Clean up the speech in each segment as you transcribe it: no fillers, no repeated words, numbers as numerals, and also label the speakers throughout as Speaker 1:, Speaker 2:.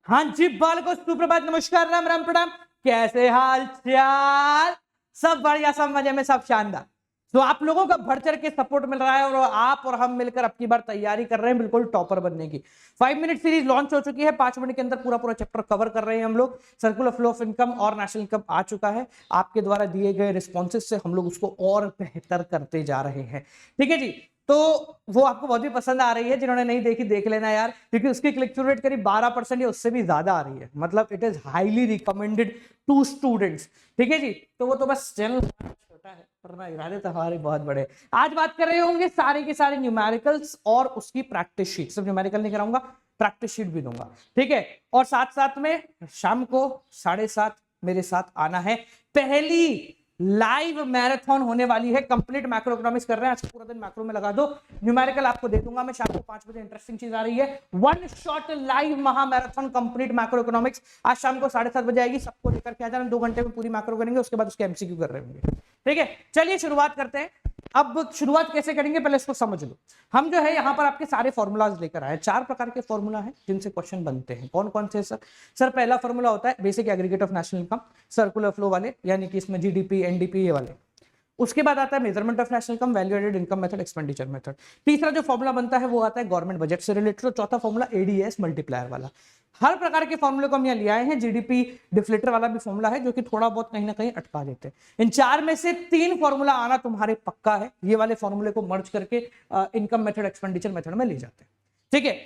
Speaker 1: हाँ जी बालको, सुप्रभात, नमस्कार, राम राम, प्रणाम। कैसे हाल चाल? सब बढ़िया, सब मजे में, सब शानदार। तो आप लोगों का बढ़ चढ़ के सपोर्ट मिल रहा है और आप और हम मिलकर अब की बार तैयारी कर रहे हैं बिल्कुल टॉपर बनने की। 5 मिनट सीरीज लॉन्च हो चुकी है। 5 मिनट के अंदर पूरा पूरा चैप्टर कवर कर रहे हैं हम लोग। सर्कुलर फ्लो ऑफ इनकम और नेशनल इनकम आ चुका है। आपके द्वारा दिए गए रिस्पॉन्सेज से हम लोग उसको और बेहतर करते जा रहे हैं। ठीक है जी। तो वो आपको बहुत ही पसंद आ रही है। जिन्होंने नहीं देखी देख लेना यार, क्योंकि उसकी क्लिक थ्रू रेट करीब 12% या उससे भी ज्यादा आ रही है। मतलब it is highly recommended to students. ठीक है जी। तो वो तो बस चैनल छोटा है पर इरादे तो हमारे बहुत बड़े। आज बात कर रहे होंगे सारे के सारे न्यूमेरिकल्स और उसकी प्रैक्टिस शीट। सिर्फ न्यूमेरिकल नहीं कराऊंगा, प्रैक्टिस शीट भी दूंगा। ठीक है। और साथ साथ में शाम को 7:30 मेरे साथ आना है। पहली लाइव मैराथन होने वाली है। कंप्लीट मैक्रो इकोनॉमिक्स कर रहे हैं आज। पूरा दिन मैक्रो में लगा दो। न्यूमेरिकल आपको दे दूंगा मैं शाम को 5 बजे। इंटरेस्टिंग चीज आ रही है, वन शॉट लाइव महा मैराथन कंप्लीट मैक्रो इकोनॉमिक्स आज शाम को 7:30 बजे आएगी। सबको लेकर के आ जाना। 2 घंटे में पूरी मैक्रो करेंगे, उसके बाद उसके एमसीक्यू कर रहे होंगे। ठीक है, चलिए शुरुआत करते हैं। अब शुरुआत कैसे करेंगे पहले इसको समझ लो। हम जो है यहाँ पर आपके सारे फॉर्मूलाज लेकर आए। 4 प्रकार के फॉर्मूला हैं जिनसे क्वेश्चन बनते हैं। कौन कौन से सर? पहला फॉर्मूला होता है basic aggregate of national income, circular flow वाले, यानी कि इसमें जीडीपी एनडीपी ये वाले। उसके बाद आता है measurement of national income, value added income method, expenditure method. तीसरा जो फॉर्मूला बनता है वो आता है गवर्नमेंट बजट से रिलेटेड। चौथा फॉर्मूला एडीएस मल्टीप्लायर वाला। हर प्रकार के फॉर्मूले को हम यहाँ ले आए हैं। जीडीपी डिफ्लेटर वाला भी फॉर्मूला है जो कि थोड़ा बहुत कहीं ना कहीं अटका देते हैं। इन 4 में से 3 फॉर्मूला आना तुम्हारे पक्का है। ये वाले फॉर्मूले को मर्ज करके इनकम मेथड एक्सपेंडिचर मेथड में ले जाते हैं। ठीक है।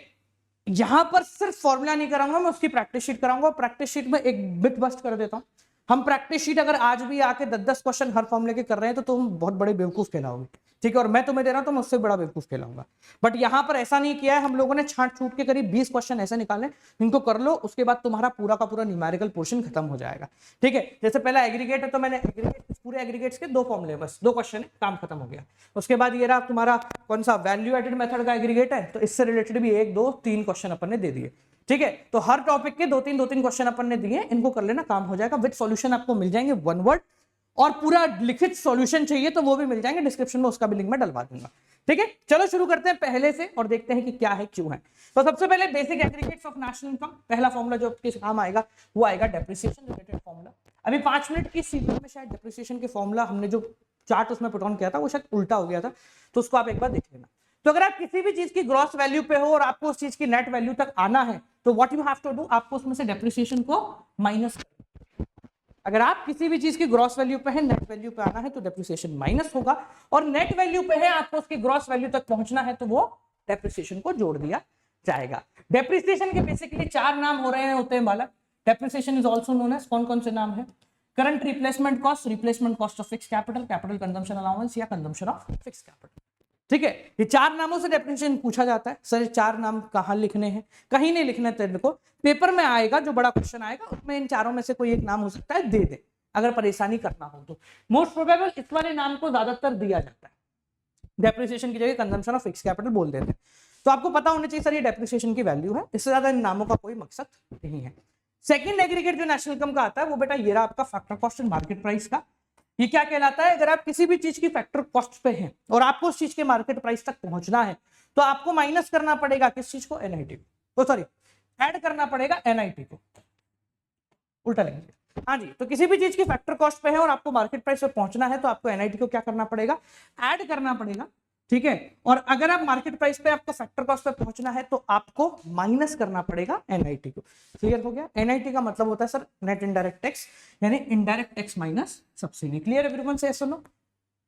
Speaker 1: यहां पर सिर्फ फॉर्मूला नहीं कराऊंगा, मैं उसकी प्रैक्टिस शीट कराऊंगा। प्रैक्टिस शीट में एक बिट बस्ट कर देता हूं। हम प्रैक्टिस शीट अगर आज भी आके 10-10 क्वेश्चन हर फॉर्मूले के कर रहे हैं तो तुम बहुत बड़े बेवकूफ कहलाओगे। ठीक है। और मैं तुम्हें दे रहा हूं तो मैं उससे बड़ा बेवकूफ कहलाऊंगा। बट यहां पर ऐसा नहीं किया है। हम लोगों ने छांट छूट के करीब 20 क्वेश्चन ऐसे निकाले, इनको कर लो, उसके बाद तुम्हारा पूरा का पूरा न्यूमेरिकल पोर्शन खत्म हो जाएगा। ठीक है। जैसे पहला एग्रीगेट है तो मैंने पूरे एग्रीगेट्स के 2 फॉर्मूले, बस 2 क्वेश्चन है, काम खत्म हो गया। उसके बाद ये रहा तुम्हारा कौन सा वैल्यू एडेड मेथड का एग्रीगेट है, तो इससे रिलेटेड भी 1 2 3 क्वेश्चन अपन ने दे दिए। ठीक है। तो हर टॉपिक के 2-3 क्वेश्चन अपन ने दिए, इनको कर लेना, काम हो जाएगा। विद सॉल्यूशन आपको मिल जाएंगे 1 वर्ड, और पूरा लिखित सॉल्यूशन चाहिए तो वो भी मिल जाएंगे डिस्क्रिप्शन में, उसका भी लिंक मैं डलवा दूंगा। ठीक है। चलो शुरू करते हैं पहले से और देखते हैं कि क्या है क्यों है। तो सबसे पहले basic aggregates of national income. पहला फॉर्मूला जो आपके काम आएगा वो आएगा डेप्रिसिएशन रिलेटेड फॉर्मूला। अभी 5 मिनट की सीक्वेंस में शायद डेप्रिसिएशन के फॉर्मूला हमने जो चार्ट उसमें पुट ऑन किया था वो शायद उल्टा हो गया था, तो उसको आप एक बार देख लेना। तो अगर आप किसी भी चीज की ग्रॉस वैल्यू पे हो और आपको उस चीज की नेट वैल्यू तक आना है तो what you have to do, आपको उसमें से डेप्रिसिएशन को माइनस। अगर आप किसी भी चीज की ग्रॉस वैल्यू पे है, नेट वैल्यू पे आना है तो डेप्रिसिएशन माइनस होगा, और नेट वैल्यू पे है आपको उसकी ग्रॉस वैल्यू तक पहुंचना है तो वो डेप्रिसिएशन को जोड़ दिया जाएगा। डेप्रिसिएशन के बेसिकली 4 नाम हो रहे हैं होते हैं बालक। Depreciation is also known as, कौन कौन से नाम है? Current replacement cost, replacement cost of fix capital, capital consumption allowance या कंजम्पशन ऑफ फिक्स कैपिटल। ठीक है। ये 4 नामों से डेफिनेशन पूछा जाता है। सर 4 नाम कहां लिखने हैं? कहीं नहीं लिखने तेरे को, पेपर में आएगा जो बड़ा क्वेश्चन आएगा उसमें इन चारों में से कोई एक नाम हो सकता है, दे दे अगर परेशानी करना हो तो। मोस्ट प्रोबेबल इस वाले नाम को ज्यादातर दिया जाता है। डेप्रिसिएशन की जगह कंजम्पशन ऑफ फिक्स कैपिटल बोल देते हैं। तो आपको पता होना चाहिए सर ये डेप्रिसिएशन की वैल्यू है, इससे ज्यादा इन नामों का कोई मकसद नहीं है। सेकंड एग्रीगेट जो नेशनल इनकम का आता है वो बेटा ये रहा आपका factor cost and market price का। ये क्या कहलाता है? अगर आप किसी भी चीज की फैक्टर कॉस्ट पे हैं और आपको उस चीज के मार्केट प्राइस तक पहुंचना है तो आपको माइनस करना पड़ेगा किस चीज को? एनआईटी को। सॉरी, ऐड करना पड़ेगा एनआईटी को। उल्टा लेंगे। हाँ जी। तो किसी भी चीज की फैक्टर कॉस्ट पे है और आपको मार्केट प्राइस पे पहुंचना है तो आपको एनआईटी को क्या करना पड़ेगा? ऐड करना पड़ेगा। ठीक है। और अगर आप मार्केट प्राइस पे आपको फैक्टर कॉस्ट पे पहुंचना है तो आपको माइनस करना पड़ेगा एनआईटी को। क्लियर हो गया? एनआईटी का मतलब होता है सर नेट इनडायरेक्ट टैक्स, यानी indirect tax minus subsidy. Clear everyone? Say yes और no?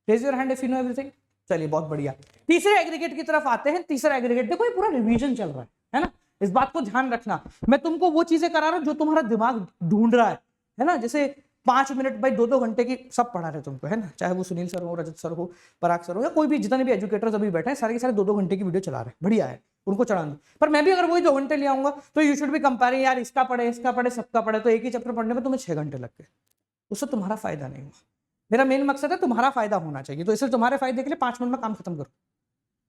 Speaker 1: Raise your hand if you know everything. चलिए बहुत बढ़िया। तीसरे एग्रीगेट की तरफ आते हैं। तीसरा एग्रीगेट देखो, ये पूरा रिवीजन चल रहा है ना, इस बात को ध्यान रखना। मैं तुमको वो चीजें करा रहा हूं जो तुम्हारा दिमाग ढूंढ रहा है ना। जैसे 5 मिनट भाई 2-2 घंटे की सब पढ़ा रहे तुमको, है ना। चाहे वो सुनील सर हो, रजत सर हो, पराग सर हो, या कोई भी जितने भी एजुकेटर्स अभी बैठे हैं सारे के सारे 2-2 घंटे की वीडियो चला रहे हैं। बढ़िया है, उनको चढ़ा दो। पर मैं भी अगर वही 2 घंटे ले आऊंगा तो यू शुड बी कंपेयरिंग, यार इसका पढ़े सबका पढ़े, तो एक ही चैप्टर पढ़ने में तुम्हें 6 घंटे लग गए। उससे तुम्हारा फायदा नहीं हुआ। मेरा मेन मकसद है तुम्हारा फायदा होना चाहिए, तो इसलिए तुम्हारे फायदे के लिए 5 मिनट में काम खत्म करो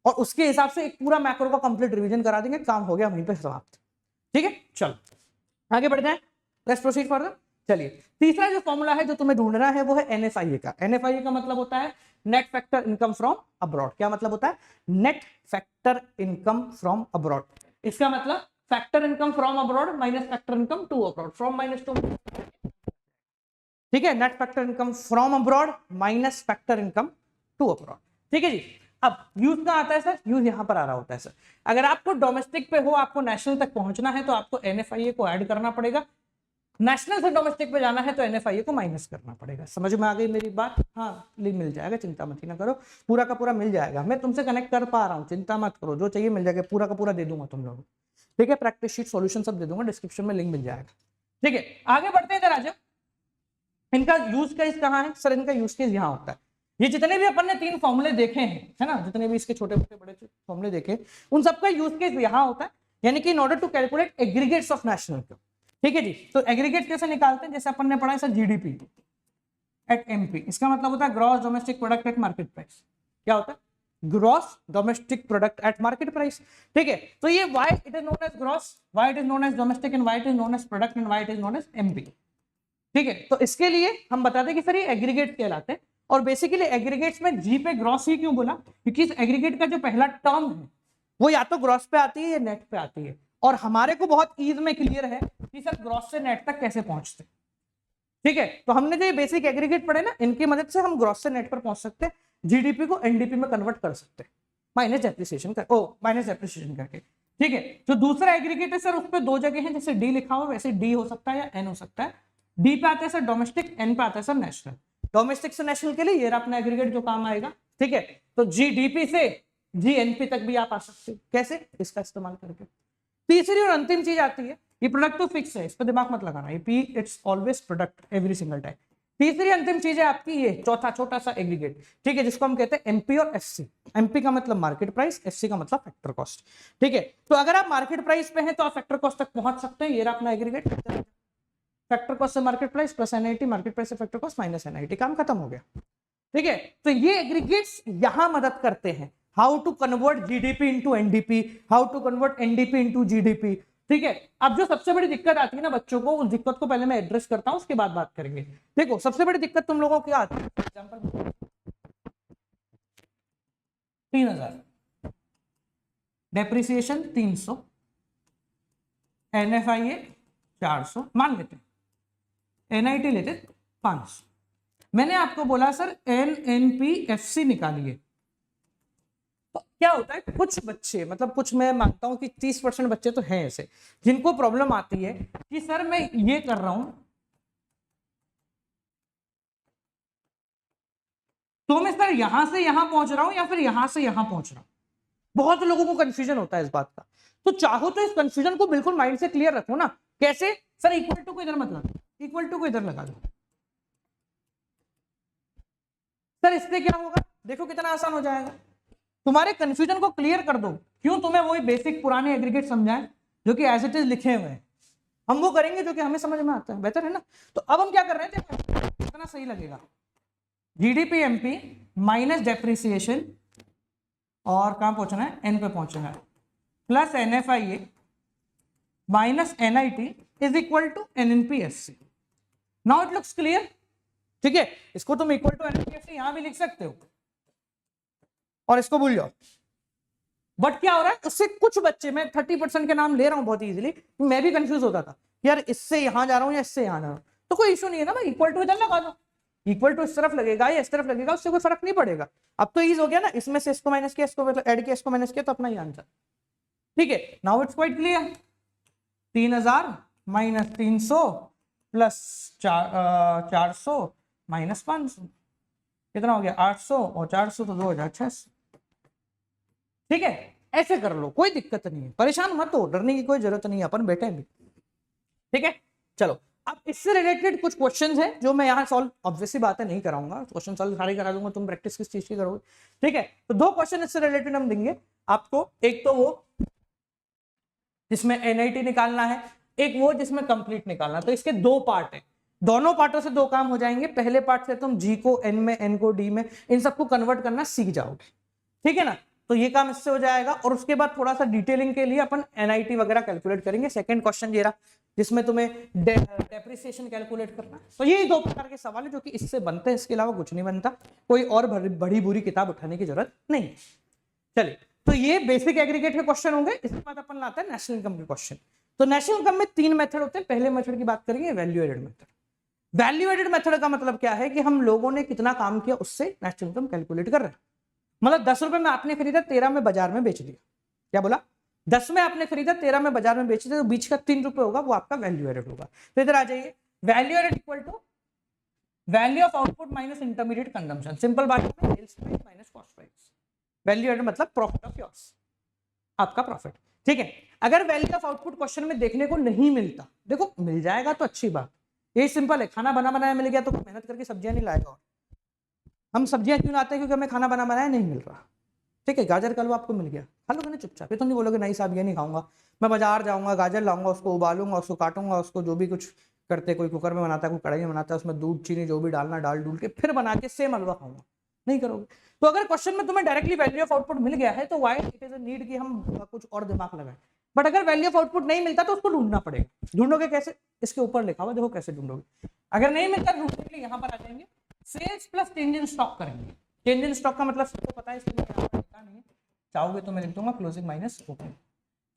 Speaker 1: और उसके हिसाब से एक पूरा मैक्रो का कंप्लीट रिवीजन करा देंगे, काम हो गया वहीं पे समाप्त। ठीक है। चलो आगे बढ़ते हैं, लेट्स प्रोसीड फर्दर। चलिए तीसरा जो फॉर्मूला है जो तुम्हें ढूंढना है वो है एनएफआईए का। एनएफआईए का मतलब होता है net factor income from abroad. क्या मतलब होता है? Net factor income from abroad. इसका मतलब factor income from abroad minus factor income to abroad, from minus to, ठीक है, net factor income from abroad minus factor income to abroad, ठीक है जी। अब यूज कहां आता है सर, यूज यहां पर आ रहा होता है सर, अगर आपको डोमेस्टिक पे हो, आपको नेशनल तक पहुंचना है तो आपको एनएफआईए को ऐड करना पड़ेगा, नेशनल से डोमेस्टिक पे जाना है तो एनएफआईए को माइनस करना पड़ेगा। समझ में आ गई मेरी बात? हाँ, मिल जाएगा, चिंता मत ही ना करो, पूरा का पूरा मिल जाएगा, मैं तुमसे कनेक्ट कर पा रहा हूँ, चिंता मत करो, जो चाहिए मिल जाएगा, पूरा का पूरा दे दूंगा तुम लोगों को, ठीक है, प्रैक्टिस शीट सॉल्यूशन सब दे दूंगा, डिस्क्रिप्शन में लिंक मिल जाएगा, ठीक है। आगे बढ़ते हैं इधर आ जाओ, इनका यूज केस कहाँ है सर, इनका यूज केस यहाँ होता है, ये जितने भी अपन ने 3 फॉर्मूले देखे हैं, है ना, जितने भी इसके छोटे मोटे बड़े फॉर्मूले देखे, उन सबका यूज केस यहाँ होता है, यानी कि in order to calculate aggregates of national income, ठीक है जी। तो एग्रीगेट कैसे निकालते हैं, जैसे अपन ने पढ़ा है सर जीडीपी एट एमपी, इसका मतलब होता है gross domestic product at market price, क्या होता है, gross domestic product at market price, ठीक है। तो ये why it is known as gross, why it is known as domestic and why it is known as product and why it is known as MP, ठीक है। तो इसके लिए हम बताते हैं कि सर ये एग्रीगेट कहलाते हैं, और बेसिकली एग्रीगेट्स में जी पे ग्रॉस ही क्यों बोला, क्योंकि इस एग्रीगेट का जो पहला टर्म है वो या तो ग्रॉस पे आती है या नेट पे आती है, और हमारे को बहुत ईज में क्लियर है कि सर ग्रॉस से नेट तक कैसे पहुंचते, ठीक है। तो हमने जो ये बेसिक एग्रीगेट पढ़े ना, इनकी मदद से हम ग्रॉस से नेट पर पहुंच सकते हैं, जीडीपी को एनडीपी में कन्वर्ट कर सकते हैं, माइनस डेप्रिसिएशन कर माइनस डेप्रिसिएशन करके, ठीक है। जो दूसरा एग्रीगेट है सर, उस पर 2 जगह है, जैसे डी लिखा हुआ वैसे डी हो सकता है या एन हो सकता है, डी पे आता है सर डोमेस्टिक, एन पे आता है सर नेशनल, डोमेस्टिक से नेशनल के लिए ये अपना एग्रीगेट जो काम आएगा, ठीक है। तो जीडीपी से जीएनपी तक भी आप आ सकते हो, कैसे, इसका इस्तेमाल करके। तीसरी और अंतिम चीज आती है, ये प्रोडक्ट तो फिक्स है, इस पर दिमाग मत लगाना, ये P it's always product every single time. तीसरी अंतिम चीज है आपकी ये चौथा छोटा सा एग्रीगेट, ठीक है, जिसको हम कहते हैं एमपी और एफसी। एमपी का मतलब मार्केट प्राइस, एफसी का मतलब फैक्टर कॉस्ट, ठीक है। तो अगर आप मार्केट प्राइस पे हैं तो आप फैक्टर कॉस्ट तक पहुंच सकते हैं, ये रहा अपना एग्रीगेट, फैक्टर कॉस्ट से market price plus NIT, market price से फैक्टर कॉस्ट माइनस एनआईटी, काम खत्म हो गया, ठीक है। तो ये एग्रीगेट्स यहां मदद करते हैं, how to convert GDP into NDP, how to convert NDP into GDP, ठीक है। अब जो सबसे बड़ी दिक्कत आती है ना बच्चों को, उस दिक्कत को पहले मैं एड्रेस करता हूं, उसके बाद बात करेंगे। देखो सबसे बड़ी दिक्कत तुम लोगों को क्या आती है, एग्जांपल 3000, डेप्रिसिएशन 300, एनएफआईए 400 मान लेते हैं, एनआईटी लेते 500, मैंने आपको बोला सर एनएनपी निकालिए। तो क्या होता है, कुछ बच्चे, मतलब कुछ मैं मानता हूं कि 30% बच्चे तो हैं ऐसे जिनको प्रॉब्लम आती है कि सर मैं ये कर रहा हूं तो मैं सर यहां से यहां पहुंच रहा हूं या फिर यहां से यहां पहुंच रहा हूं। बहुत लोगों को कंफ्यूजन होता है इस बात का, तो चाहो तो इस कंफ्यूजन को बिल्कुल माइंड से क्लियर रखो ना। कैसे सर, इक्वल टू को इधर मत लगा, इक्वल टू को इधर लगा दो। सर इससे क्या होगा, देखो कितना आसान हो जाएगा, तुम्हारे कंफ्यूजन को क्लियर कर दो। क्यों, तुम्हें वही बेसिक पुराने एग्रीगेट समझाएं जो कि एज इट इज लिखे हुए हैं, हम वो करेंगे जो कि हमें समझ में आता है, बेहतर है ना। तो अब हम क्या कर रहे हैं, कितना सही लगेगा, जीडीपी एमपी माइनस डेप्रिसिएशन, और कहां पहुंचना है, एन पे पहुंचना है, plus NFIA minus NIT is equal to NNPSC. Now it looks clear, ठीक है। इसको तुम इक्वल टू एनएनपीएससी यहां भी लिख सकते हो और इसको भूल जाओ। बट क्या हो रहा है, उससे कुछ बच्चे, मैं 30% के नाम ले रहा हूं बहुत इजीली, मैं भी कंफ्यूज होता था यार इससे यहां जा रहा हूं या इससे यहां जा रहा हूं, तो कोई इशू नहीं है ना भाई, इक्वल टू इधर लगा दो, इक्वल टू इस तरफ लगेगा या इस तरफ लगेगा, उससे कोई फर्क नहीं पड़ेगा। अब तो ईज हो गया ना, इसमें से इसको माइनस किया, इसको ऐड किया, इसको माइनस किया, तो अपना ही आंसर, ठीक है। Now it's quite clear, 3000 minus 300 plus 400 minus 500, कितना हो गया 800, और 400 तो 2600, ठीक है। ऐसे कर लो, कोई दिक्कत नहीं है, परेशान मत हो, डरने की कोई जरूरत नहीं है, अपन बैठे हैं, ठीक है। चलो अब इससे रिलेटेड कुछ क्वेश्चंस हैं जो मैं यहाँ सॉल्व, ऑब्वियसली बात है नहीं कराऊंगा, क्वेश्चन सॉल्व सारे करा दूंगा, तुम प्रैक्टिस किस चीज की करोगे, ठीक है। तो 2 क्वेश्चन इससे रिलेटेड हम देंगे आपको, एक तो वो जिसमें एनआईटी निकालना है, एक वो जिसमें कंप्लीट निकालना है। तो इसके 2 पार्ट है, दोनों पार्टों से 2 काम हो जाएंगे। पहले पार्ट से तुम जी को एन में, एन को डी में, इन सबको कन्वर्ट करना सीख जाओगे, ठीक है ना। तो ये काम इससे हो जाएगा, और उसके बाद थोड़ा सा डिटेलिंग के लिए अपन एनआईटी वगैरह कैलकुलेट करेंगे। सेकंड क्वेश्चन ये रहा जिसमें तुम्हें डेप्रिसिएशन कैलकुलेट करना। तो ये 2 प्रकार के सवाल है जो कि इससे बनते हैं, इसके अलावा कुछ नहीं बनता, कोई और बड़ी बुरी किताब उठाने की जरूरत नहीं। चलिए तो ये बेसिक एग्रीगेट के क्वेश्चन होंगे। इसके बाद अपन लाते हैं नेशनल इनकम के क्वेश्चन। तो नेशनल इनकम में 3 मेथड होते हैं। पहले मेथड की बात करेंगे, value added method. Value added method का मतलब क्या है कि हम लोगों ने कितना काम किया उससे नेशनल इनकम कैलकुलेट कर रहे हैं। मतलब 10 रुपए में आपने खरीदा, 13 में बाजार में बेच दिया। क्या बोला? 10 में आपने खरीदा, 13 में बाजार में बेच दिया, तो बीच का 3 रुपए होगा वो आपका वैल्यू एडेड होगा। तो इधर आ जाइए, value added equal to value of output minus intermediate consumption. Simple बात है, sales price minus cost price. Value added मतलब प्रॉफिट ऑफ योर्स, आपका प्रॉफिट। ठीक है, अगर वैल्यू ऑफ आउटपुट क्वेश्चन में देखने को नहीं मिलता, देखो मिल जाएगा तो अच्छी बात, ये सिंपल है। खाना बना बनाया मिल गया तो मेहनत करके सब्जियां नहीं लाएगा। हम सब्जियां क्यों लाते हैं? क्योंकि हमें खाना बना बनाया नहीं मिल रहा। ठीक है, गाजर कल आपको मिल गया, खा लोगे ना चुपचाप, ये तो नहीं बोलोगे नहीं साहब ये नहीं खाऊंगा। मैं बाजार जाऊंगा, गाजर लाऊंगा, उसको उबालूंगा, उसको काटूंगा, उसको जो भी कुछ करते, कोई कुकर में बनाता है, कोई कढ़ाई में बनाता है, उसमें दूध चीनी जो भी डालना डाल डूल के फिर बना के सेम हलवा खाऊंगा, नहीं करोगे। तो अगर क्वेश्चन में तुम्हें डायरेक्टली वैल्यू ऑफ आउटपुट मिल गया है तो why it is a need कि हम कुछ और दिमाग लगाएं। बट अगर वैल्यू ऑफ आउटपुट नहीं मिलता तो उसको ढूंढना पड़ेगा। ढूंढोगे कैसे? इसके ऊपर लिखा हुआ देखो कैसे ढूंढोगे। अगर नहीं मिलता ढूंढने के लिए यहाँ पर आ जाएंगे, sales plus change in stock करेंगे। चेंज इन स्टॉक का मतलब सबको पता है, इसलिए यहाँ पर लिखा नहीं है, चाहोगे तो मैं लिख दूंगा क्लोजिंग माइनस ओपनिंग।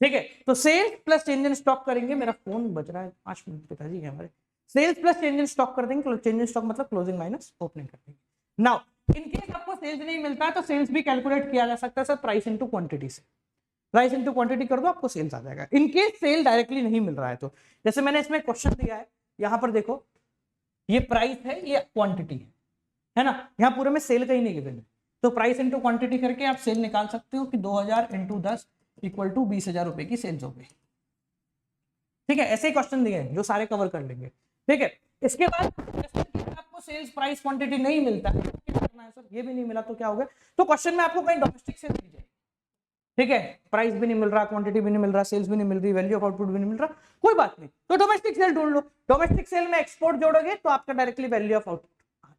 Speaker 1: ठीक है, तो sales plus change in stock करेंगे। मेरा फोन बज रहा है, 5 मिनट पिताजी है हमारे। Sales plus change in stock कर देंगे, चेंज इन स्टॉक मतलब क्लोजिंग माइनस ओपनिंग कर देंगे। नाउ इन केस आपको सेल्स नहीं मिलता है तो सेल्स भी कैलकुलेट किया जा सकता है सर प्राइस इनटू क्वांटिटी से। प्राइस इनटू क्वांटिटी कर दो, आपको सेल्स आ जाएगा। इन केस सेल डायरेक्टली नहीं मिल रहा है तो जैसे मैंने इसमें क्वेश्चन दिया है, यहां पर देखो ये प्राइस है, ये क्वांटिटी है ना, यहाँ पूरे में सेल का ही नहीं गिवन है, तो प्राइस इंटू क्वांटिटी करके आप सेल निकाल सकते हो कि 2000 इंटू 10 इक्वल टू 20,000 रुपए की सेल्स हो गई। ठीक है, ऐसे ही क्वेश्चन दिए हैं जो सारे कवर कर लेंगे। ठीक है, इसके बाद आपको सेल्स प्राइस क्वांटिटी नहीं मिलता है, क्या करना है सर? ये भी नहीं मिला तो क्या हो गया? तो क्वेश्चन में आपको कहीं डोमेस्टिक सेल दी जाएगी। ठीक है, प्राइस भी नहीं मिल रहा, क्वांटिटी भी नहीं मिल रहा, सेल्स भी नहीं मिल रही, वैल्यू ऑफ आउटपुट भी नहीं मिल रहा, कोई बात नहीं, तो डोमेस्टिक सेल ढूंढ लो। डोमेस्टिक सेल में एक्सपोर्ट जोड़ोगे तो आपका डायरेक्टली वैल्यू ऑफ आउटपुट आ जाएगा।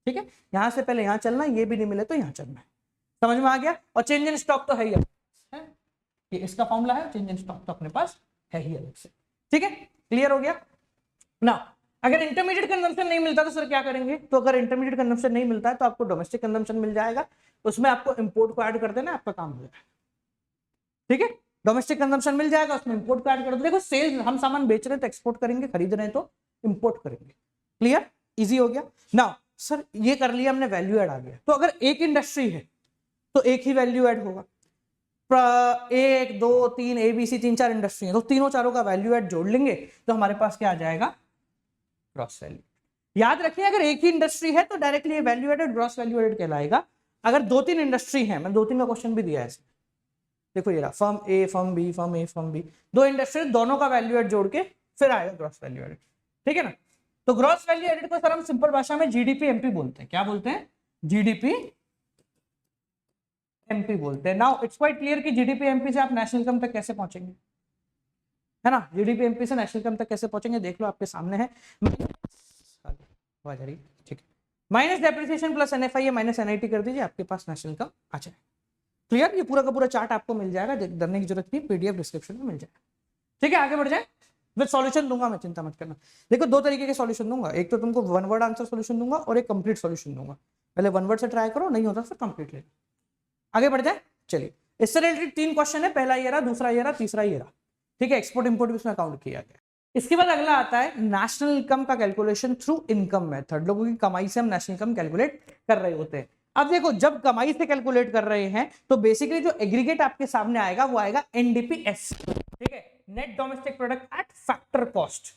Speaker 1: ठीक है, यहां से पहले यहां चलना, ये भी नहीं मिले तो यहां चलना है। समझ में आ गया? और चेंज इन स्टॉक तो है ही, ये इसका फॉर्मूला है, चेंज इन स्टॉक तो अपने पास है ही अलग से। ठीक है, क्लियर हो गया ना? अगर इंटरमीडिएट कंजम्पशन नहीं मिलता तो सर क्या करेंगे? तो अगर इंटरमीडिएट कंजम्पशन नहीं मिलता है तो आपको डोमेस्टिक कंजम्पशन मिल जाएगा, उसमें आपको इंपोर्ट को ऐड कर देना, आपका काम हो जाएगा। ठीक है, डोमेस्टिक कंजम्पशन मिल जाएगा, उसमें इंपोर्ट को ऐड कर दो। देखो सेल्स, हम सामान बेच रहे हैं तो एक्सपोर्ट करेंगे, खरीद रहे हैं तो इंपोर्ट करेंगे। क्लियर, इजी हो गया ना? सर ये कर लिया हमने, वैल्यू ऐड आ गया। तो अगर एक इंडस्ट्री है तो एक ही वैल्यू ऐड होगा। 1 2 3 ABC 3 4 इंडस्ट्री है तो तीनों चारों का वैल्यू ऐड जोड़ लेंगे तो हमारे पास क्या आ जाएगा? Gross value. याद रखिए, अगर एक ही इंडस्ट्री है तो directly value added gross value added कहलाएगा। अगर 2-3 इंडस्ट्री है, मैं 2-3 का क्वेश्चन भी दिया है, देखो ये रहा, फर्म ए फर्म बी, फर्म ए फर्म बी, 2 इंडस्ट्री, दोनों का वैल्यू एड जोड़ के फिर आएगा ग्रॉस वैल्यू एडेड। ठीक है ना? तो ग्रॉस वैल्यू एडेड को सर हम सिंपल भाषा में जीडीपी एमपी बोलते हैं। क्या बोलते हैं? जीडीपी एमपी बोलते हैं। नाउ इट्स क्वाइट क्लियर कि जीडीपी एमपी से आप नेशनल इनकम तक कैसे पहुंचेंगे, है ना? जीडीपी एमपी से नेशनल इनकम तक कैसे पहुंचेंगे देख लो, आपके सामने है। ठीक है, minus depreciation plus NFI minus NIT कर दीजिए, आपके पास नेशनल इनकम आ जाए। क्लियर, ये पूरा का पूरा चार्ट आपको मिल जाएगा, डरने की जरूरत नहीं, पीडीएफ डिस्क्रिप्शन में मिल जाएगा। ठीक है, आगे बढ़ जाए, मैं सॉल्यूशन दूंगा, मैं चिंता मत करना। देखो 2 तरीके के सॉल्यूशन दूंगा, एक तो तुमको 1 वर्ड आंसर सॉल्यूशन दूंगा और एक कंप्लीट सॉल्यूशन दूंगा। पहले 1 वर्ड से ट्राई करो, नहीं होता फिर कंप्लीट ले। आगे बढ़ जाए, चलिए। इससे रिलेटेड 3 क्वेश्चन है, पहला ये रहा, दूसरा ये रहा, तीसरा ये रहा। ठीक है, एक्सपोर्ट इंपोर्ट भी उसमें अकाउंट किया गया। इसके बाद अगला आता है नेशनल इनकम का कैलकुलेशन थ्रू इनकम मेथड। लोगों की कमाई से हम नेशनल इनकम कैलकुलेट कर रहे होते हैं। अब देखो, जब कमाई से कैलकुलेट कर रहे हैं तो बेसिकली जो एग्रीगेट आपके सामने आएगा वो आएगा एनडीपीएस। ठीक है, net domestic product eight factor cost.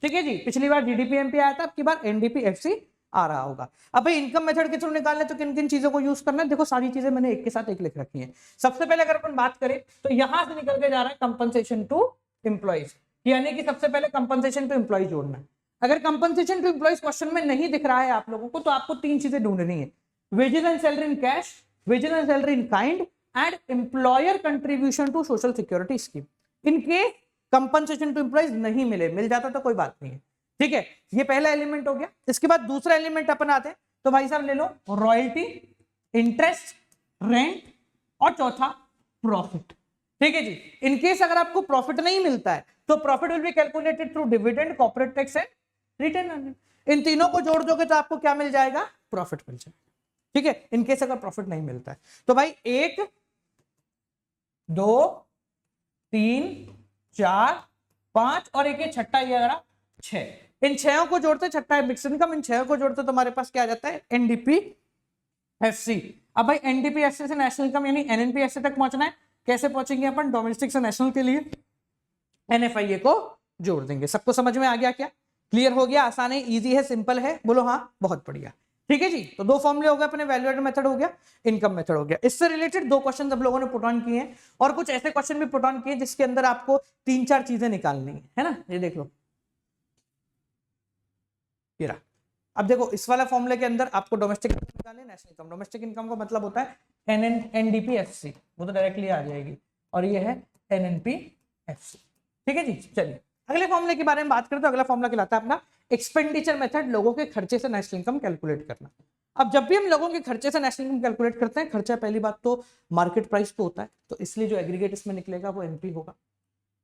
Speaker 1: ठीक है जी, पिछली बार जीडीपीएमपी आया था, अब की बार एनडीपीएफसी आ रहा होगा। अब भाई इनकम मेथड के थ्रू निकालने तो किन किन चीजों को यूज करना है, देखो सारी चीजें मैंने एक के साथ एक लिख रखी है। सबसे पहले अगर अपन बात करें तो यहां से निकल के जा रहा है कंपनसेशन टू एम्प्लॉइज, यानी कि सबसे पहले कंपनसेशन टू एम्प्लॉइज जोड़ना है। अगर कंपनसेशन टू एम्प्लॉइज क्वेश्चन में नहीं दिख रहा है आप लोगों को तो आपको 3 चीजें ढूंढनी है, wages and salary in cash, wages and salary in kind and employer contribution to social security scheme. इनके कंपनसेशन टू एम्प्लॉइज नहीं मिले, मिल जाता तो कोई बात नहीं है। ठीक है, ये पहला एलिमेंट हो गया। इसके बाद दूसरा एलिमेंट अपन आते हैं, तो भाई साहब ले लो रॉयल्टी, इंटरेस्ट, रेंट और चौथा प्रॉफिट। ठीक है जी, इनकेस अगर आपको प्रॉफिट नहीं मिलता है तो profit will be calculated through dividend, corporate tax and return earning. इन तीनों को जोड़ दोगे तो आपको क्या मिल जाएगा? प्रॉफिट मिल जाएगा। ठीक है, इनकेस अगर प्रॉफिट नहीं मिलता है तो भाई 1 2 3 4 5 और एक ये छठा ये अगर 6, इन 6 को जोड़ते छठा है मिक्स इनकम, इन 6 को जोड़ते तो हमारे पास क्या आ जाता है एनडीपीएफसी। अब भाई एनडीपीएफसी से नेशनल इनकम यानी एनएनपीएफसी तक पहुंचना है, कैसे पहुंचेंगे अपन, डोमेस्टिक से नेशनल के लिए एनएफआईए को जोड़ देंगे। सबको समझ में आ गया क्या, क्लियर हो गया, आसान है, इजी है, सिंपल है, बोलो हाँ, बहुत बढ़िया। ठीक है जी, तो 2 फॉर्मूले हो गए अपने, वैल्यू एडेड मेथड हो गया, इनकम मेथड हो गया। इससे रिलेटेड 2 क्वेश्चन हम लोगों ने पुट ऑन किए हैं और कुछ ऐसे क्वेश्चन भी पुट ऑन किए जिसके अंदर आपको 3-4 चीजें निकालनी है ना। ये देख लो, ये अब देखो इस वाला फॉर्मूले के अंदर आपको डोमेस्टिक निकालनी है, नेशनल इनकम। डोमेस्टिक इनकम का मतलब होता है एनडीपीएफसी, वो तो डायरेक्टली आ जाएगी, और ये है एनएनपीएफसी। ठीक है जी, चलिए अगले फॉर्मूले के बारे में बात करें तो अगला फॉर्मूला कहलाता है अपना एक्सपेंडिचर मेथड, लोगों के खर्चे से नेशनल इनकम कैलकुलेट करना। अब जब भी हम लोगों के खर्चे से नेशनल इनकम कैलकुलेट करते हैं, खर्चा पहली बात तो मार्केट प्राइस पे होता है, तो इसलिए जो एग्रीगेट इसमें निकलेगा वो एमपी होगा।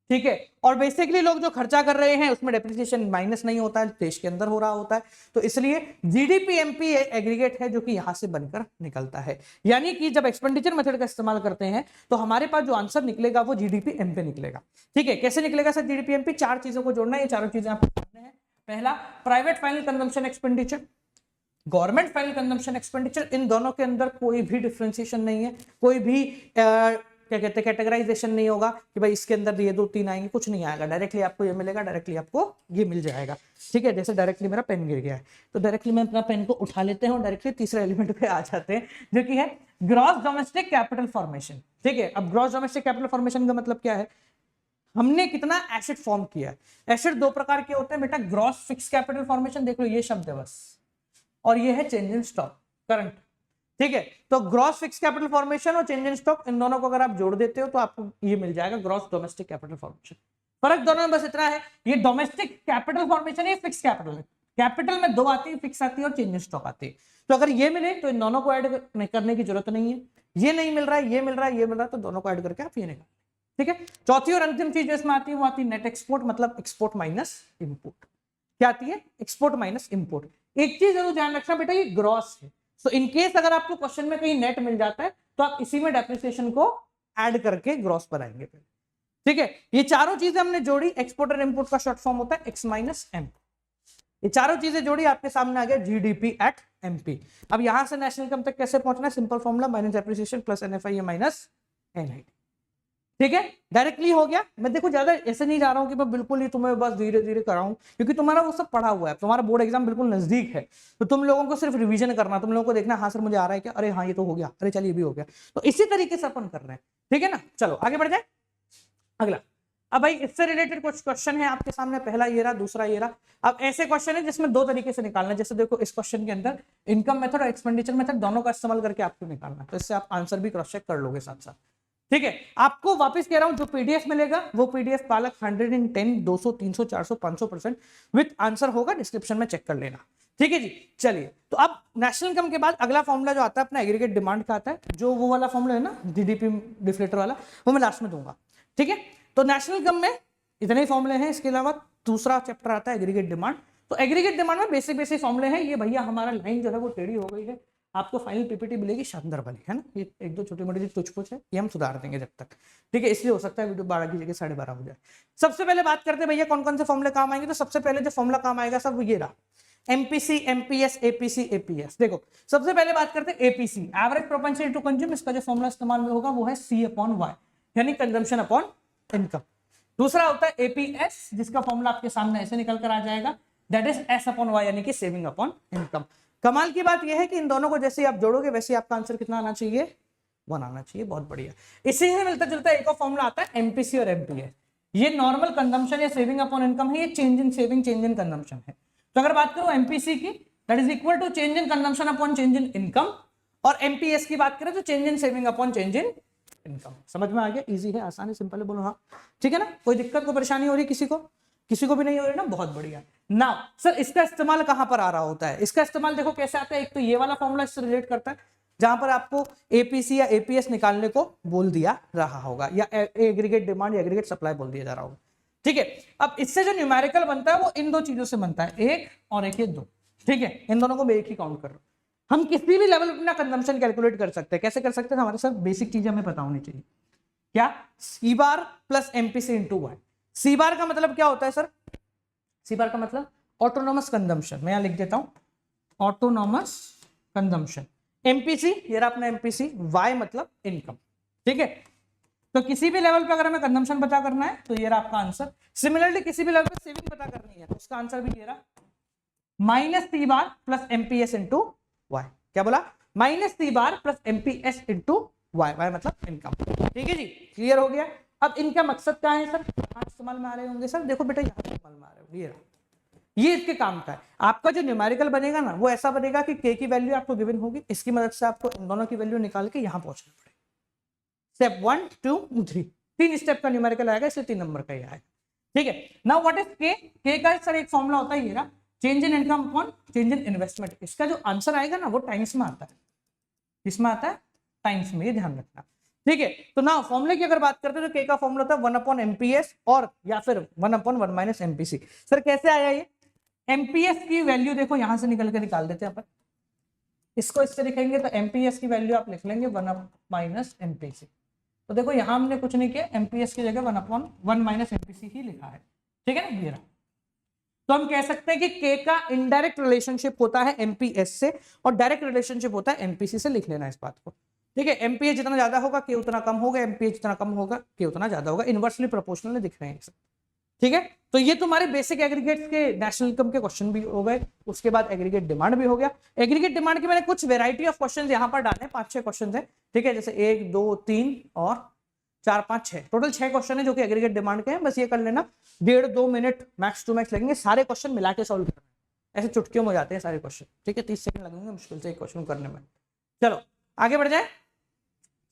Speaker 1: ठीक है, और बेसिकली लोग जो खर्चा कर रहे हैं उसमें डेप्रिसिएशन माइनस नहीं होता है, देश के अंदर हो रहा होता है, तो इसलिए जीडीपी एमपी एग्रीगेट है जो कि यहां से बनकर निकलता है। यानी कि जब एक्सपेंडिचर मेथड का इस्तेमाल करते हैं तो हमारे पास जो आंसर निकलेगा वो जीडीपी एमपी निकलेगा। ठीक है, कैसे निकलेगा सर जीडीपी एमपी, 4 चीजों को जोड़ना है, ये चारों चीजें आपको जानना है। पहला, private final consumption expenditure, government final consumption expenditure, इन दोनों के अंदर कोई भी डिफरेंशिएशन नहीं है, कोई भी क्या कहते हैं कैटेगराइजेशन नहीं होगा कि भाई इसके अंदर ये 2-3 आएंगे, कुछ नहीं आएगा, डायरेक्टली आपको ये मिलेगा, डायरेक्टली आपको ये मिल जाएगा। ठीक है, जैसे डायरेक्टली मेरा पेन गिर गया है तो डायरेक्टली मैं अपना पेन को उठा लेते हैं और डायरेक्टली तीसरे एलिमेंट पे आ जाते हैं जो कि है ग्रॉस डोमेस्टिक कैपिटल फॉर्मेशन। ठीक है, अब ग्रॉस डोमेस्टिक कैपिटल फॉर्मेशन का मतलब क्या है, हमने कितना एसेट फॉर्म किया है। एसेट 2 प्रकार के होते हैं बेटा, ग्रॉस फिक्स कैपिटल फॉर्मेशन, देख लो ये शब्द है बस, और ये है चेंज इन स्टॉक करंट। ठीक है, तो ग्रॉस फिक्स कैपिटल फॉर्मेशन और चेंज इन स्टॉक, इन दोनों को अगर आप जोड़ देते हो तो आपको ये मिल जाएगा ग्रॉस डोमेस्टिक कैपिटल फॉर्मेशन। फर्क दोनों में बस इतना है, ये डोमेस्टिक कैपिटल फॉर्मेशन, ये फिक्स कैपिटल है, कैपिटल में 2 आती है, फिक्स आती है और चेंज इन स्टॉक आती है। तो अगर ये मिले तो इन दोनों को ऐड करने की जरूरत नहीं है, ये नहीं मिल रहा है, ये मिल रहा है, ये मिल रहा है, तो दोनों को ऐड करके आप ये निकाल। ठीक है, चौथी और अंतिम चीज जो इसमें आती है वो आती है नेट एक्सपोर्ट, मतलब एक्सपोर्ट माइनस इंपोर्ट। क्या आती है, एक्सपोर्ट माइनस इंपोर्ट। एक चीज जरूर ध्यान रखना बेटा, ये ग्रॉस है, तो इन केस अगर आपको क्वेश्चन में कहीं नेट मिल जाता है तो आप इसी में डेप्रिसिएशन को ऐड करके ग्रॉस बनाएंगे। ठीक है, ये चारों चीजें हमने जोड़ी, एक्सपोर्ट और इंपोर्ट का शॉर्ट फॉर्म होता है एक्स माइनस एम। ये चारों चीजें जोड़ी, आपके सामने आ गया जीडीपी एट एमपी। अब यहां से नेशनल इनकम तक कैसे पहुंचना है, simple formula, minus depreciation plus NFIA minus NIT. ठीक है, डायरेक्टली हो गया। मैं देखो ज्यादा ऐसे नहीं जा रहा हूं कि मैं बिल्कुल ही तुम्हें बस धीरे धीरे कराऊं, क्योंकि तुम्हारा वो सब पढ़ा हुआ है, तुम्हारा बोर्ड एग्जाम बिल्कुल नजदीक है, तो तुम लोगों को सिर्फ रिवीजन करना, तुम लोगों को देखना हाँ सर मुझे आ रहा है क्या, अरे हाँ ये तो हो गया, अरे चलिए ये भी हो गया, तो इसी तरीके से अपन कर रहे हैं। ठीक है ना, चलो आगे बढ़ जाए। अगला, अब भाई इससे रिलेटेड कुछ क्वेश्चन है आपके सामने, पहला ये रहा, दूसरा ये रहा। अब ऐसे क्वेश्चन है जिसमें 2 तरीके से निकालना है, जैसे देखो इस क्वेश्चन के अंदर इनकम मेथड और एक्सपेंडिचर मेथड दोनों का इस्तेमाल करके आपको निकालना है, तो इससे आप आंसर भी क्रॉस चेक कर लोगे साथ साथ। ठीक है, आपको वापस कह रहा हूं, जो पीडीएफ मिलेगा वो पीडीएफ पालक 110, 200, 300, 400, 500% विद आंसर होगा, डिस्क्रिप्शन में चेक कर लेना। ठीक है जी, चलिए तो अब नेशनल इनकम के बाद अगला फॉर्मूला जो आता है अपना एग्रीगेट डिमांड का आता है, जो वो वाला फॉर्मूला है ना जीडीपी डिफ्लेटर वाला, वो मैं लास्ट में दूंगा। ठीक है, तो नेशनल इनकम में इतने ही फॉर्मूले हैं, इसके अलावा दूसरा चैप्टर आता है एग्रीगेट डिमांड। तो एग्रीगेट डिमांड में बेसिक बेसिक फॉर्मूले हैं। ये भैया हमारा लाइन जो है वो टेढ़ी हो गई है, आपको फाइनल पीपीटी मिलेगी शानदार वाली, है ना, ये 1-2 छोटी मोटी तुझ पुछ है, ये हम सुधार देंगे जब तक। ठीक है, इसलिए हो सकता है वीडियो 12 की जगह 12:30 हो जाए। सबसे पहले बात करते हैं भैया कौन कौन से फॉर्मूले काम आएंगे, तो सबसे पहले जो फॉर्मूला काम आएगा सब ये रहा, एमपीसी, एमपीएस, एपीसी, एपीएस। देखो सबसे पहले बात करते हैं APC, average propensity to consume, इसका जो फॉर्मूला इस्तेमाल में होगा वो है C/Y, यानी कंजम्पशन अपॉन इनकम। दूसरा होता है एपीएस, जिसका फॉर्मूला आपके सामने ऐसे निकल कर आ जाएगा, दैट इज S/Y, यानी कि सेविंग अपॉन इनकम। कमाल की बात यह है कि इन दोनों को जैसे आप जोड़ोगे वैसे आपका आंसर कितना आना चाहिए, 1 आना चाहिए। बहुत बढ़िया। इसी से मिलता जुलता एक और फॉर्मूला आता है एमपीसी और एमपीएस। ये नॉर्मल कंजम्पशन या सेविंग अपॉन इनकम है, ये change in saving, change in consumption है। तो अगर बात करूं एमपीसी की, that is equal to change in consumption upon change in income, और एमपीएस की बात करें तो change in saving upon change in income. समझ में आ गया, इजी है, आसान है, सिंपल है, बोलो हाँ। ठीक है ना, कोई दिक्कत कोई परेशानी हो रही किसी को भी नहीं हो रही ना, बहुत बढ़िया। नाउ सर इसका इस्तेमाल कहां पर आ रहा होता है, इसका इस्तेमाल देखो कैसे आता है। एक तो ये वाला फॉर्मूला इससे रिलेट करता है, जहां पर आपको एपीसी या एपीएस निकालने को बोल दिया रहा होगा, या एग्रीगेट डिमांड या एग्रीगेट सप्लाई बोल दिया जा रहा होगा। ठीक है, अब इससे जो न्यूमेरिकल बनता है वो इन 2 चीजों से बनता है, 1 और 1 ये 2। ठीक है, इन दोनों को मैं 1 ही काउंट कर रहा हूं। हम किसी भी लेवल अपना कंजम्पशन कैलकुलेट कर सकते हैं। कैसे कर सकते हैं, हमारे सब बेसिक चीजें हमें पता होनी चाहिए। क्या, सी bar plus MPC into Y. सी बार का मतलब क्या होता है सर, सी बार का मतलब ऑटोनोमस कंजम्पशन, मैं यहां लिख देता हूं ऑटोनोमस कंजम्पशन। एमपीसी ये रहा अपना एमपीसी, वाई मतलब इनकम, ठीक है। तो किसी भी लेवल पे अगर हमें कंजम्पशन पता करना है तो ये रहा आपका आंसर। सिमिलरली किसी भी लेवल पे सेविंग पता करनी है तो उसका आंसर भी ये रहा, minus C bar plus MPS into Y. क्या बोला, minus C bar plus MPS into Y, Y मतलब इनकम, ठीक है जी, क्लियर हो गया। अब इनका मकसद क्या है सर, यहाँ इस्तेमाल में आ रहे होंगे सर, देखो बेटा यहाँ इस्तेमाल में आ रहे होंगे, ये इसके काम का है। आपका जो न्यूमेरिकल बनेगा ना वो ऐसा बनेगा कि के की वैल्यू आपको गिवन होगी, इसकी मदद से आपको इन दोनों की वैल्यू निकाल के यहाँ पहुंचना पड़ेगा। स्टेप 1 2 3, 3 स्टेप का न्यूमेरिकल आएगा, इसलिए 3 नंबर का ही आएगा, ठीक है। नाउ व्हाट इज के, के का सर एक फॉर्मूला होता है ये रहा, change in income upon change in investment. इसका जो आंसर आएगा ना वो टाइम्स में आता है, किसमें आता है, टाइम्स में, ये ध्यान रखना, ठीक है। तो ना फॉर्मूले की अगर बात करते हैं तो के का फॉर्मूला होता है 1 अपॉन एमपीएस और या फिर 1 अपॉन 1 माइनस एमपीसी। सर कैसे आया ये, एमपीएस की वैल्यू देखो यहां से निकल के निकाल देते हैं अपन, इसको इससे लिखेंगे तो एमपीएस की वैल्यू आप लिख लेंगे 1 माइनस एमपीसी। तो देखो यहां हमने कुछ नहीं किया, एमपीएस की जगह 1 अपॉन 1 माइनस एमपीसी ही लिखा है, ठीक है ना, ये रहा। तो हम कह सकते हैं कि के का इनडायरेक्ट रिलेशनशिप होता है एमपीएस से और डायरेक्ट रिलेशनशिप होता है एमपीसी से, लिख लेना इस बात को, ठीक है। एमपीएस जितना ज्यादा होगा के उतना कम होगा, एमपीएस जितना कम होगा के उतना ज्यादा होगा, इनवर्सली प्रोपोर्शनल दिख रहे हैं, ठीक है। तो ये तुम्हारे बेसिक एग्रीगेट्स के नेशनल इनकम के क्वेश्चन भी हो गए, उसके बाद एग्रीगेट डिमांड भी हो गया। एग्रीगेट डिमांड की मैंने कुछ वेराइटी ऑफ क्वेश्चन यहाँ पर डाले, 5-6 क्वेश्चन है, ठीक है, जैसे 1 2 3 और 4 5 6, टोटल 6 क्वेश्चन है जो कि एग्रीगेट डिमांड के हैं। बस ये कर लेना, 1.5-2 मिनट मैक्स टू मैक्स लगेंगे, सारे क्वेश्चन मिला के सॉल्व करना, ऐसे चुटकियों में हो जाते हैं सारे क्वेश्चन, ठीक है, 30 सेकंड लगेंगे मुश्किल से एक क्वेश्चन करने में। चलो आगे बढ़ जाए,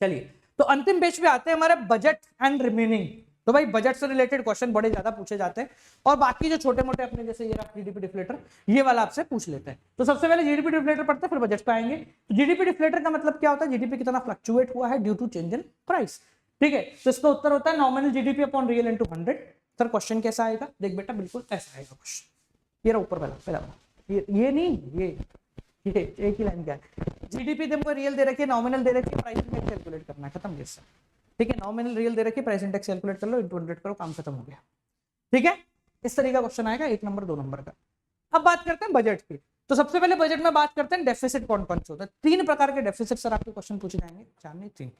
Speaker 1: चलिए। तो अंतिम पेज पे आते हैं हमारे बजट एंड रिमेनिंग। तो भाई बजट से रिलेटेड क्वेश्चन बड़े ज्यादा पूछे जाते हैं और बाकी जो छोटे मोटे अपने जैसे ये जीडीपी डिफ्लेटर ये वाला आपसे पूछ लेते हैं। तो सबसे पहले जीडीपी डिफ्लेटर पढ़ते हैं फिर बजट पे आएंगे। तो जीडीपी डिफ्लेटर का मतलब क्या होता है, जीडीपी कितना फ्लक्चुएट हुआ है due to change in price, ठीक है। तो इसका उत्तर होता है nominal GDP upon real into 100। Sir question कैसा आएगा, देख बेटा बिल्कुल ऐसा आएगा क्वेश्चन, ये रहा ऊपर पहला ये नहीं ये एक ही लाइन क्या है, जीडीपी तुमको रियल दे रखी है, नॉमिनल दे रखी है, प्राइस इंडेक्स कैलकुलेट करना है, खत्म किससे, ठीक है। नॉमिनल रियल दे रखी है, प्राइस इंडेक्स कैलकुलेट कर लो, इनटू 100 करो, काम खत्म हो गया, ठीक है। इस तरीके का क्वेश्चन आएगा, 1 नंबर 2 नंबर का। अब बात करते हैं बजट की। तो सबसे पहले बजट में बात करते हैं डेफिसिट कौन कौन से होता है। 3 प्रकार के डेफिसिट सर आपके क्वेश्चन पूछे जाएंगे, 4 नहीं 3,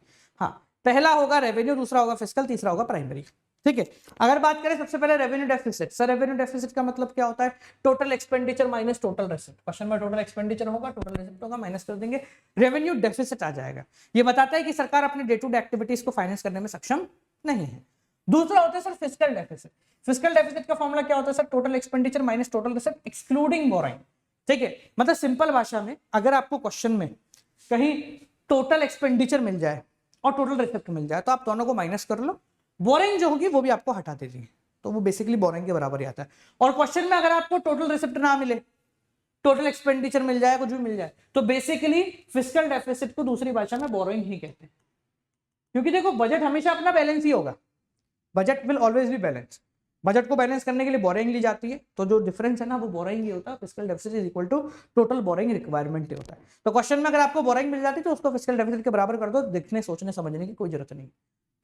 Speaker 1: हाँ। पहला होगा रेवेन्यू, दूसरा होगा फिस्कल, तीसरा होगा प्राइमरी, ठीक है। अगर बात करें सबसे पहले revenue deficit, sir revenue deficit का मतलब क्या होता है, total expenditure minus total receipt. Question में टोटल एक्सपेंडिचर होगा, टोटल रेसिप्ट होगा, माइनस कर देंगे, रेवेन्यू डेफिसिट आ जाएगा। ये बताता है कि सरकार अपने डे टू डे एक्टिविटीज को फाइनेंस करने में सक्षम नहीं है। दूसरा होता है sir fiscal deficit. Fiscal deficit का फॉर्मूला क्या होता है sir, total expenditure minus total receipt excluding borrowing, ठीक है। मतलब सिंपल भाषा में अगर आपको क्वेश्चन में कहीं टोटल एक्सपेंडिचर मिल जाए और टोटल रेसिप्ट मिल जाए तो आप दोनों को माइनस कर लो, बोरिंग जो होगी वो भी आपको हटा दीजिए, तो वो बेसिकली बोरिंग के बराबर ही आता है। और क्वेश्चन में अगर आपको टोटल रेसिप्ट ना मिले, टोटल एक्सपेंडिचर मिल जाए, कुछ भी मिल जाए, तो बेसिकली फिस्कल डेफिसिट को दूसरी भाषा में बोरिंग ही कहते हैं। क्योंकि देखो बजट हमेशा अपना बैलेंस ही होगा, budget will always be balance. Budget को बैलेंस करने के लिए बोरिंग ली जाती है, तो जो डिफरेंस है ना वो बोरिंग ही होता है। Fiscal deficit is equal to total borrowing requirement ही होता है। तो क्वेश्चन में अगर आपको बोरिंग मिल जाती है तो उसको फिस्कल डेफिसिट के बराबर कर दो, देखने सोचने समझने की कोई जरूरत नहीं,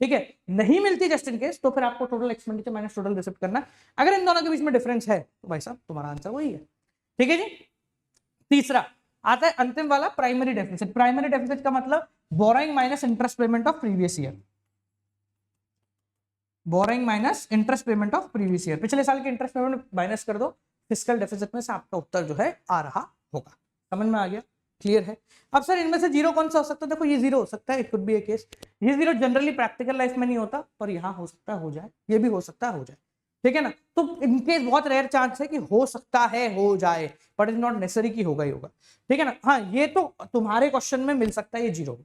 Speaker 1: ठीक है। नहीं मिलती जस्ट इन केस तो फिर आपको total expenditure minus total receipt करना। अगर इन दोनों के बीच में डिफरेंस है तो भाई साहब तुम्हारा आंसर वही है, ठीक है जी। तीसरा आता है अंतिम वाला प्राइमरी डेफिसिट। प्राइमरी डेफिसिट का मतलब boring minus interest payment of previous year, boring minus interest payment of previous year, पिछले साल के इंटरेस्ट पेमेंट माइनस कर दो, फिस्कल डेफिसिट में से आपका उत्तर जो है आ रहा होगा। समझ में आ गया, क्लियर है। अब सर इनमें से जीरो कौन सा हो सकता है, देखो ये जीरो हो सकता है, it could be A case. ये जीरो जनरली प्रैक्टिकल लाइफ में नहीं होता, पर यहाँ हो सकता है हो जाए, ये भी हो सकता है हो जाए, ठीक है ना। तो इनकेस बहुत रेयर चांस है कि हो सकता है हो जाए, बट इज नॉट नेसेसरी कि होगा ही होगा, ठीक है ना। हाँ ये तो तुम्हारे क्वेश्चन में मिल सकता है, ये जीरो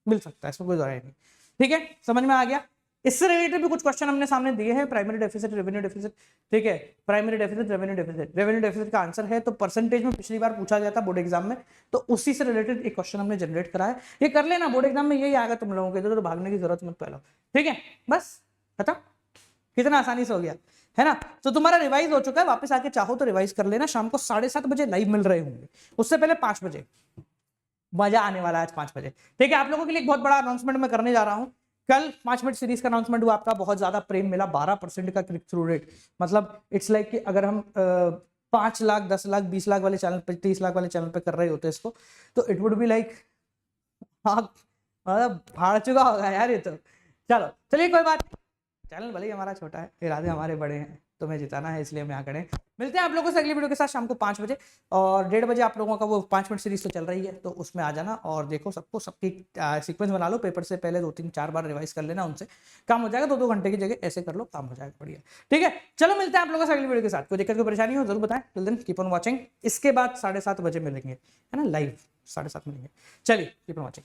Speaker 1: मिल सकता है, इसमें कोई जरूरत नहीं, ठीक है। समझ में आ गया। इससे रिलेटेड भी कुछ क्वेश्चन हमने सामने दिए हैं, प्राइमरी डेफिसिट, रेवेन्यू डेफिसिट, ठीक है। Primary deficit, revenue deficit, revenue deficit का आंसर है तो परसेंटेज में पिछली बार पूछा गया था बोर्ड एग्जाम में, तो उसी से रिलेटेड एक क्वेश्चन हमने जनरेट करा है। ये कर लेना, बोर्ड एग्जाम में यही आएगा तुम लोगों के, तो भागने की जरूरत मत पहले, ठीक है। बस खत्म, कितना आसानी से हो गया है ना। तो तुम्हारा रिवाइज हो चुका है, वापस आके चाहो तो रिवाइज कर लेना। शाम को 7:30 बजे लाइव मिल रहे होंगे, उससे पहले 5 बजे मजा आने वाला है आज 5 बजे, ठीक है। आप लोगों के लिए एक बहुत बड़ा अनाउंसमेंट मैं करने जा रहा हूँ कल 5 मिनट सीरीज का अनाउंसमेंट हुआ, आपका बहुत ज्यादा प्रेम मिला, 12% का क्लिक थ्रू रेट, मतलब इट्स लाइक कि अगर हम 5 लाख 10 लाख 20 लाख वाले चैनल पे 30 लाख वाले चैनल पे कर रहे होते इसको, तो इट वुड बी लाइक, हाँ मतलब भाड़ चुका होगा यार ये तो। चलो चलिए कोई बात, चैनल भले ही हमारा छोटा है, इरादे हमारे बड़े हैं, तुम्हें जिताना है इसलिए हम यहाँ खड़े हैं। मिलते हैं आप लोगों से अगली वीडियो के साथ शाम को 5 बजे, और 1:30 बजे आप लोगों का वो 5 मिनट सीरीज तो चल रही है, तो उसमें आ जाना और देखो सबको, सबकी सीक्वेंस बना लो, पेपर से पहले 2-3-4 बार रिवाइज कर लेना, उनसे काम हो जाएगा, 2-2 घंटे की जगह ऐसे कर लो, काम हो जाएगा बढ़िया। ठीक है, चलो मिलते हैं आप लोगों से अगली वीडियो के साथ, कोई दिक्कत कोई परेशानी हो जरूर बताएं, till then keep on watching. इसके बाद 7:30 बजे मिलेंगे, है ना, लाइव 7:30 मिलेंगे। चलिए कीप ऑन वॉचिंग।